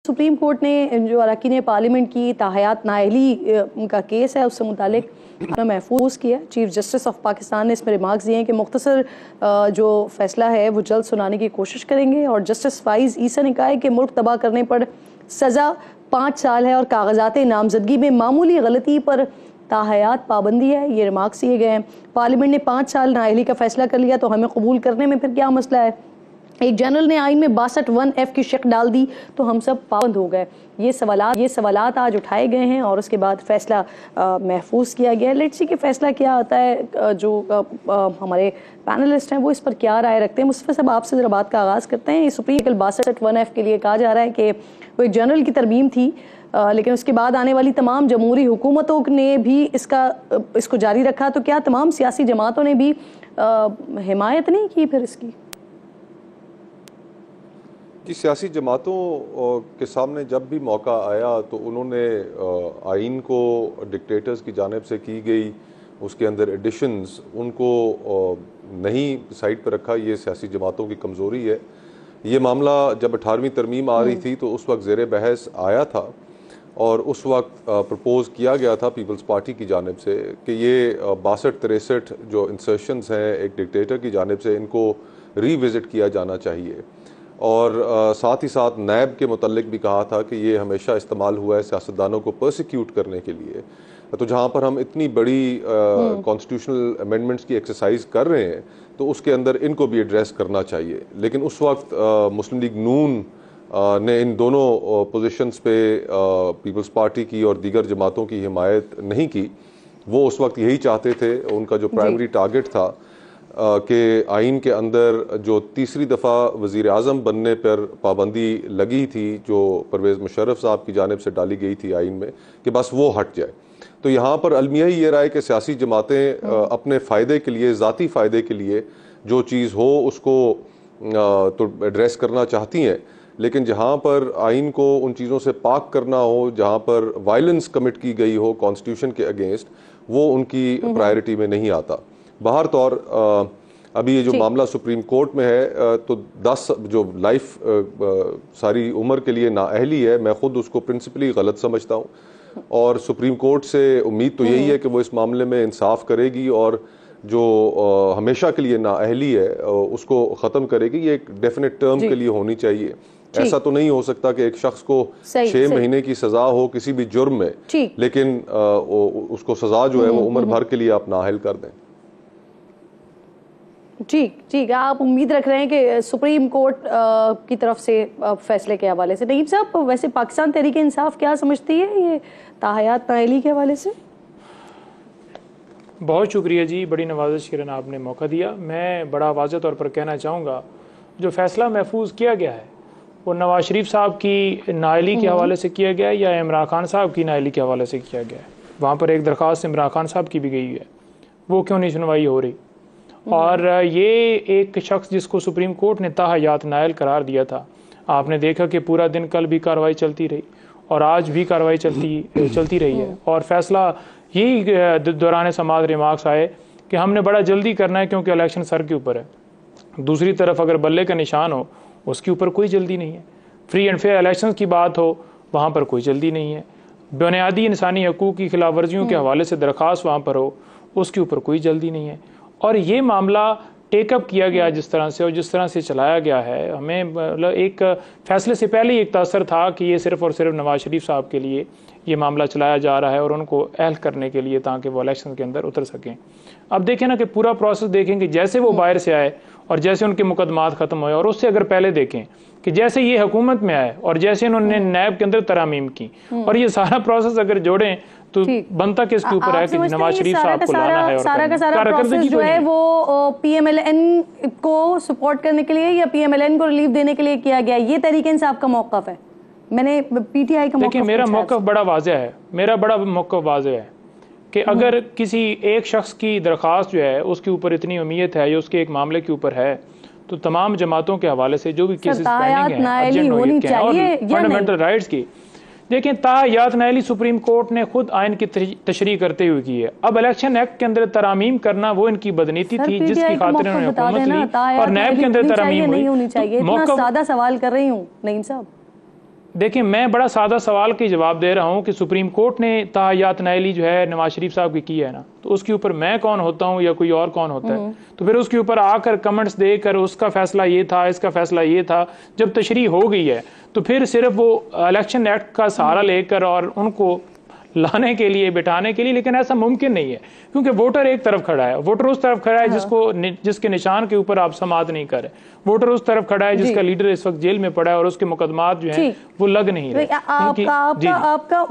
Supreme court ने जो अरकान पार्लियामेंट की ताहयात नाअहली का केस है उससे मुतालिक महफूज किया। चीफ जस्टिस ऑफ पाकिस्तान ने इसमें रिमार्क्स दिए हैं कि मुख्तसर जो फैसला है वो जल्द सुनाने की कोशिश करेंगे। और जस्टिस फाइज ईसा ने कहा है कि मुल्क तबाह करने पर सज़ा 5 साल है और कागजात नामजदगी में मामूली गलती पर ताहयात पाबंदी है। ये रिमार्क्स दिए गए हैं। पार्लियामेंट ने 5 साल नाअहली का फैसला कर लिया तो हमें कबूल करने में फिर क्या मसला है। एक जनरल ने आइन में 62(1)(f) की शक डाल दी तो हम सब पाबंद हो गए। ये सवालात आज उठाए गए हैं और उसके बाद फैसला महफूज किया गया। लेट्स सी कि फैसला क्या आता है। जो हमारे पैनलिस्ट हैं वो इस पर क्या राय रखते हैं। मुस्तफा साहब, आपसे जरा बात का आगाज़ करते हैं। सुप्रीम 62(1)(f) के लिए कहा जा रहा है कि वो एक जनरल की तरमीम थी, लेकिन उसके बाद आने वाली तमाम जमहूरी हुकूमतों ने भी इसको जारी रखा। तो क्या तमाम सियासी जमातों ने भी हिमायत नहीं की फिर इसकी? कि सियासी जमातों के सामने जब भी मौका आया तो उन्होंने आइन को डिक्टेटर्स की जानिब से की गई उसके अंदर एडिशंस उनको नहीं साइड पर रखा। ये सियासी जमातों की कमज़ोरी है। ये मामला जब 18वीं तरमीम आ रही थी तो उस वक्त ज़ेर बहस आया था और उस वक्त प्रपोज़ किया गया था पीपल्स पार्टी की जानिब से कि ये 62-63 जो इंसर्शंस हैं एक डिक्टेटर की जानिब से इनको रीविज़िट किया जाना चाहिए। और साथ ही साथ नैब के मुतल्लिक भी कहा था कि ये हमेशा इस्तेमाल हुआ है सियासतदानों को परसिक्यूट करने के लिए। तो जहाँ पर हम इतनी बड़ी कॉन्स्टिट्यूशनल अमेंडमेंट्स की एक्सरसाइज कर रहे हैं तो उसके अंदर इनको भी एड्रेस करना चाहिए। लेकिन उस वक्त मुस्लिम लीग नून ने इन दोनों पोजीशंस पे पीपल्स पार्टी की और दीगर जमातों की हिमायत नहीं की। वो उस वक्त यही चाहते थे, उनका जो प्राइमरी टारगेट था कि आइन के अंदर जो तीसरी दफ़ा वज़ीर आज़म बनने पर पाबंदी लगी थी जो परवेज़ मुशर्रफ साहब की जानिब से डाली गई थी आइन में कि बस वो हट जाए। तो यहाँ पर अलमिया ही ये रहा है कि सियासी जमातें अपने फ़ायदे के लिए, ज़ाती फ़ायदे के लिए जो चीज़ हो उसको तो एड्रेस करना चाहती हैं, लेकिन जहाँ पर आइन को उन चीज़ों से पाक करना हो, जहाँ पर वायलेंस कमिट की गई हो कॉन्स्टिट्यूशन के अगेंस्ट, वो उनकी प्रायोरिटी में नहीं आता। बाहर तौर अभी ये जो मामला सुप्रीम कोर्ट में है तो 10 जो लाइफ सारी उम्र के लिए नाअहली है, मैं खुद उसको प्रिंसिपली गलत समझता हूँ और सुप्रीम कोर्ट से उम्मीद तो यही है कि वो इस मामले में इंसाफ करेगी और जो हमेशा के लिए नाअहली है उसको ख़त्म करेगी। ये एक डेफिनेट टर्म के लिए होनी चाहिए। ऐसा तो नहीं हो सकता कि एक शख्स को 6 महीने की सजा हो किसी भी जुर्म में, लेकिन उसको सजा जो है वो उम्र भर के लिए आप नाअहल कर दें। ठीक, आप उम्मीद रख रहे हैं कि सुप्रीम कोर्ट की तरफ से फैसले के हवाले से। नईम साहब, वैसे पाकिस्तान तहरीक इंसाफ क्या समझती है ये ताहयात नाअहली के हवाले से? बहुत शुक्रिया जी, बड़ी नवाजिश किरण आपने मौका दिया। मैं बड़ा वाज़ेह तौर पर कहना चाहूँगा जो फैसला महफूज किया गया है वो नवाज शरीफ साहब की नाअहली के हवाले से किया गया है या इमरान खान साहब की नाअहली के हवाले से किया गया है। वहाँ पर एक दरख्वास्त इमरान खान साहब की भी गई है, वो क्यों नहीं सुनवाई हो रही। और ये एक शख्स जिसको सुप्रीम कोर्ट ने ताहयात नाअहल करार दिया था, आपने देखा कि पूरा दिन कल भी कार्रवाई चलती रही और आज भी कार्रवाई चलती रही है। और फैसला यही दौरान समाज रिमार्क्स आए कि हमने बड़ा जल्दी करना है क्योंकि इलेक्शन सर के ऊपर है। दूसरी तरफ अगर बल्ले का निशान हो उसके ऊपर कोई जल्दी नहीं है। फ्री एंड फेयर इलेक्शन की बात हो वहाँ पर कोई जल्दी नहीं है। बुनियादी इंसानी हकूक़ की खिलाफ वर्जियों के हवाले से दरख्वास्त वहाँ पर हो उसके ऊपर कोई जल्दी नहीं है। और ये मामला टेकअप किया गया जिस तरह से और जिस तरह से चलाया गया है, हमें मतलब एक फ़ैसले से पहले ही एक तासर था कि ये सिर्फ़ और सिर्फ नवाज शरीफ साहब के लिए ये मामला चलाया जा रहा है और उनको अहल करने के लिए ताकि वो इलेक्शन के अंदर उतर सकें। अब देखें ना कि पूरा प्रोसेस देखेंगे जैसे वो बाहर से आए और जैसे उनके मुकदमात ख़त्म हुए और उससे अगर पहले देखें कि जैसे ये हुकूमत में आए और जैसे इन्होंने नैब के अंदर तरामीम की और ये सारा प्रोसेस अगर जोड़ें तो बनता किसके ऊपर है कि नवाज शरीफ साहब को लाना है और सारा का सारा प्रोसेस जो है वो पीएमएलएन को सपोर्ट करने के लिए या पीएमएलएन को रिलीफ देने के लिए किया गया। ये तरीके इंसाफ का मौक़िफ़ है। मैंने पीटीआई का देखिए, मेरा मौक़िफ़ बड़ा वाज़ेह है। मेरा बड़ा मौक़िफ़ वाज़ेह है कि अगर किसी एक शख्स की दरख्वास्त जो है उसके ऊपर इतनी उम्मीद है या उसके एक मामले के ऊपर है तो तमाम जमातों के हवाले से जो भी केसेस पेंडिंग हैं और फंडामेंटल राइट्स की देखें, ताहयात नाअहली सुप्रीम कोर्ट ने खुद आइन की तशरीह करते हुए की है। अब इलेक्शन एक्ट के अंदर तरामीम करना वो इनकी बदनीति थी जिसकी खातिर उन्होंने हुकूमत ली और नैब के अंदर तरामीम नहीं होनी चाहिए। इतना सादा सवाल कर रही हूँ नईम साहब। देखिए, मैं बड़ा सादा सवाल के जवाब दे रहा हूं कि सुप्रीम कोर्ट ने ताहयात नाइली जो है नवाज शरीफ साहब की है ना, तो उसके ऊपर मैं कौन होता हूं या कोई और कौन होता है? तो फिर उसके ऊपर आकर कमेंट्स देकर उसका फैसला ये था, इसका फैसला ये था, जब तशरीह हो गई है तो फिर सिर्फ वो इलेक्शन एक्ट का सहारा लेकर और उनको लाने के लिए, बिठाने के लिए, लेकिन ऐसा मुमकिन नहीं है क्योंकि वोटर एक तरफ खड़ा है, वोटर उस तरफ खड़ा है जिसके निशान के ऊपर आप समात नहीं कर रहे, वोटर उस तरफ खड़ा है जिसका लीडर इस वक्त जेल में पड़ा है और उसके मुकदमात जो हैं वो लग नहीं रहे। आपका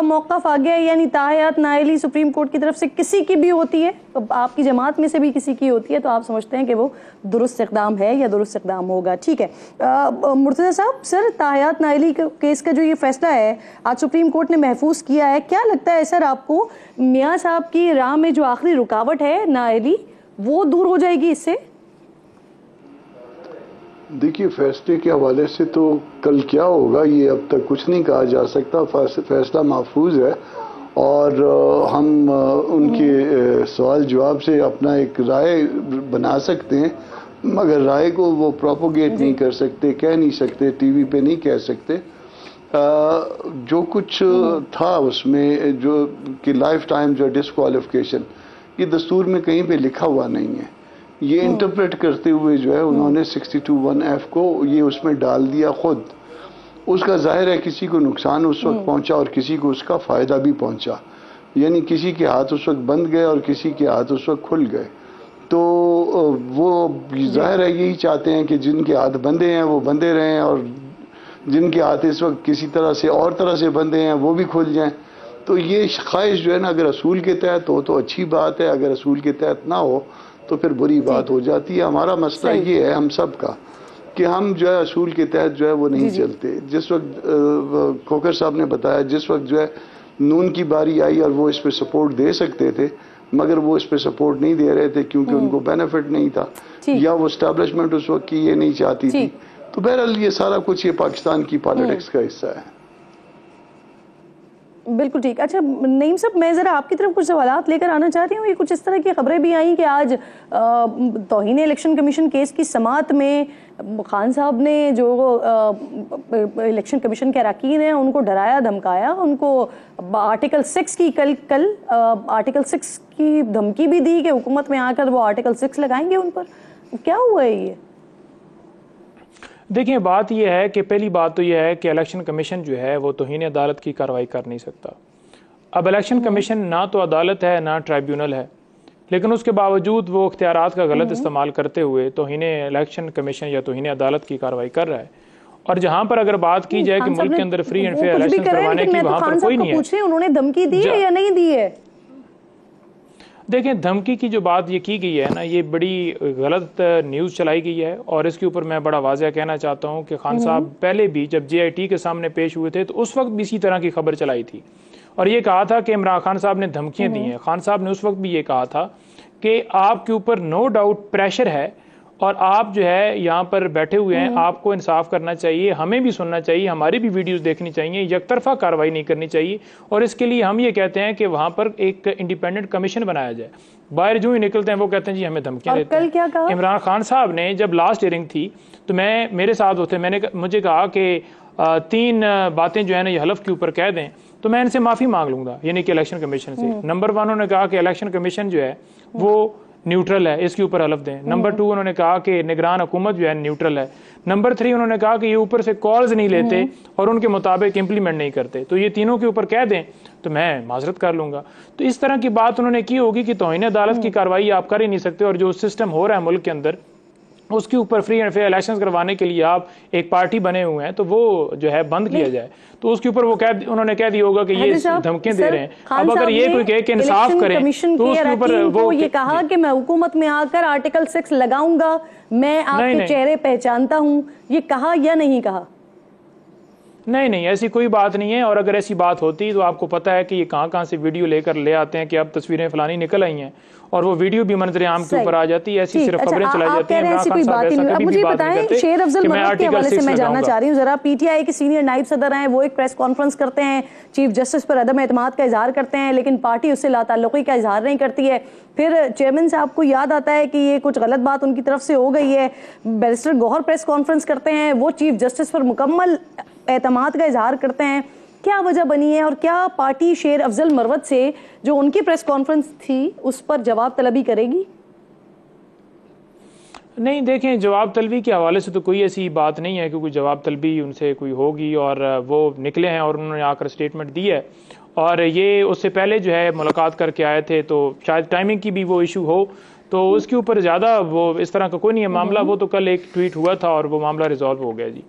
मौक़िफ़ आ गया, यानी ताहयात नाइली सुप्रीम कोर्ट की तरफ से किसी की भी होती है, आपकी जमात में से भी किसी की होती है, तो आप समझते हैं कि वो दुरुस्त इक़दाम है या दुरुस्त इक़दाम होगा। ठीक है मुर्तज़ा साहब, सर ताहयात नाइली केस का जो ये फैसला है आज सुप्रीम कोर्ट ने महफूज किया है, क्या लगता है सर आपको मियाँ साहब की राह में जो आखिरी रुकावट है नाइली, वो दूर हो जाएगी इससे? देखिए, फैसले के हवाले से तो कल क्या होगा ये अब तक कुछ नहीं कहा जा सकता। फैसला महफूज है और हम उनके सवाल जवाब से अपना एक राय बना सकते हैं, मगर राय को वो प्रोपोगेट नहीं कर सकते, कह नहीं सकते, टीवी पे नहीं कह सकते। जो कुछ था उसमें जो कि लाइफ टाइम जो डिस्क्वालिफिकेशन, ये दस्तूर में कहीं पे लिखा हुआ नहीं है। ये इंटरप्रेट करते हुए जो है उन्होंने 62(1)(f) को ये उसमें डाल दिया खुद। उसका जाहिर है किसी को नुकसान उस वक्त पहुंचा और किसी को उसका फ़ायदा भी पहुंचा, यानी किसी के हाथ उस वक्त बंद गए और किसी के हाथ उस वक्त खुल गए। तो वो जाहिर है यही चाहते हैं कि जिनके हाथ बंधे हैं वो बंधे रहें और जिनके हाथ इस वक्त किसी तरह से और तरह से बंधे हैं वो भी खुल जाएं। तो ये ख्वाहिश जो है ना, अगर असूल के तहत हो तो अच्छी बात है, अगर असूल के तहत ना हो तो फिर बुरी बात हो जाती है। हमारा मसला ये है हम सब का कि हम जो है असूल के तहत जो है वो नहीं चलते। जिस वक्त खोकर साहब ने बताया, जिस वक्त जो है नून की बारी आई और वो इस पे सपोर्ट दे सकते थे मगर वो इस पे सपोर्ट नहीं दे रहे थे क्योंकि उनको बेनिफिट नहीं था या वो एस्टैब्लिशमेंट उस वक्त की ये नहीं चाहती थी। तो बहरहाल ये सारा कुछ ये पाकिस्तान की पॉलिटिक्स का हिस्सा है। बिल्कुल ठीक। अच्छा नईम साहब, मैं ज़रा आपकी तरफ कुछ सवालात लेकर आना चाह रही हूँ। ये कुछ इस तरह की खबरें भी आई कि आज तौहीन इलेक्शन कमीशन केस की समात में खान साहब ने जो इलेक्शन कमीशन के अरकान हैं उनको डराया धमकाया, उनको आर्टिकल 6 की कल आर्टिकल 6 की धमकी भी दी कि हुकूमत में आकर वो आर्टिकल 6 लगाएंगे उन पर। क्या हुआ है ये? देखिए, बात यह है कि पहली बात तो यह है कि इलेक्शन कमीशन जो है वो तौहीन अदालत की कार्रवाई कर नहीं सकता। अब इलेक्शन कमीशन ना तो अदालत है ना ट्राइब्यूनल है, लेकिन उसके बावजूद वो इख्तियारात का गलत इस्तेमाल करते हुए तौहीन इलेक्शन कमीशन या तौहीन अदालत की कार्रवाई कर रहा है। और जहाँ पर अगर बात की जाए कि मुल्क के अंदर फ्री एंड फेयर इलेक्शन करवाने की, वहाँ पर कोई नहीं है। उन्होंने धमकी दी है या नहीं दी है? देखें, धमकी की जो बात ये की गई है ना, ये बड़ी गलत न्यूज़ चलाई गई है और इसके ऊपर मैं बड़ा वाज़ह कहना चाहता हूँ कि खान साहब पहले भी जब JIT के सामने पेश हुए थे तो उस वक्त भी इसी तरह की खबर चलाई थी और ये कहा था कि इमरान खान साहब ने धमकियाँ दी हैं। खान साहब ने उस वक्त भी ये कहा था कि आपके ऊपर नो डाउट प्रेशर है और आप जो है यहाँ पर बैठे हुए हैं, आपको इंसाफ करना चाहिए, हमें भी सुनना चाहिए, हमारी भी वीडियोस देखनी चाहिए, एकतरफा कार्रवाई नहीं करनी चाहिए। और इसके लिए हम ये कहते हैं कि वहाँ पर एक इंडिपेंडेंट कमीशन बनाया जाए। बाहर जो ही निकलते हैं वो कहते हैं जी हमें धमकियाँ देते हैं। क्या कहा? इमरान खान साहब ने जब लास्ट हियरिंग थी तो मेरे साथ होते मुझे कहा कि 3 बातें जो है ना ये हलफ के ऊपर कह दें तो मैं इनसे माफ़ी मांग लूंगा, यानी कि इलेक्शन कमीशन से। नंबर 1 उन्होंने कहा कि इलेक्शन कमीशन जो है वो न्यूट्रल है, इसके ऊपर हलफ दें। नंबर 2 उन्होंने कहा कि निगरान हुकूमत जो है न्यूट्रल है। नंबर 3 उन्होंने कहा कि ये ऊपर से कॉल्स नहीं लेते और उनके मुताबिक इम्प्लीमेंट नहीं करते, तो ये तीनों के ऊपर कह दें तो मैं माजरत कर लूंगा। तो इस तरह की बात उन्होंने की होगी कि तौहीन अदालत की कार्रवाई आप कर ही नहीं सकते और जो सिस्टम हो रहा है मुल्क के अंदर उसके ऊपर फ्री एंड फेयर इलेक्शंस करवाने के लिए आप एक पार्टी बने हुए हैं तो वो जो है बंद किया जाए। तो उसके ऊपर वो उन्होंने कह दिया होगा कि ये धमकियां दे रहे हैं। अब अगर ये कोई कहे कि इंसाफ करें तो उसके ऊपर वो ये कहा कि मैं हुकूमत में आकर आर्टिकल 6 लगाऊंगा, मैं आपके चेहरे पहचानता हूं, ये कहा या नहीं कहा? नहीं, ऐसी कोई बात नहीं है। और अगर ऐसी बात होती तो आपको पता है कि ये कहां से वीडियो लेकर ले आते हैं कि अब तस्वीरें फलानी निकल आई हैं और वो वीडियो भी मंजर आम के ऊपर आ जाती है। ऐसी सिर्फ खबरें चलाई जाती हैं। मुझे बताएं, शेर अफजल मर्रत के हवाले से मैं जानना चाह रही हूँ जरा। PTI के सीनियर नायब सदर हैं, वो एक प्रेस कॉन्फ्रेंस करते हैं, चीफ जस्टिस पर अदम एतमाद का इजहार करते हैं, लेकिन पार्टी उससे लाताल्लुकी का इजहार नहीं करती है। फिर चेयरमैन साहब को याद आता है कि ये कुछ गलत बात उनकी तरफ से हो गई है, बैरिस्टर गौहर प्रेस कॉन्फ्रेंस करते हैं, वो चीफ जस्टिस पर मुकम्मल एतमाद का इजहार करते हैं, क्या वजह बनी है और क्या पार्टी शेर अफजल मरवत से जो उनकी प्रेस कॉन्फ्रेंस थी उस पर जवाब तलबी करेगी? नहीं, देखें, जवाब तलबी के हवाले से तो कोई ऐसी बात नहीं है कि कोई जवाब तलबी उनसे कोई होगी, और वो निकले हैं और उन्होंने आकर स्टेटमेंट दी है। और ये उससे पहले जो है मुलाकात करके आए थे, तो शायद टाइमिंग की भी वो इशू हो, तो उसके ऊपर ज़्यादा वो इस तरह का कोई नहीं है मामला। वो तो कल एक ट्वीट हुआ था और वो मामला रिजॉल्व हो गया जी।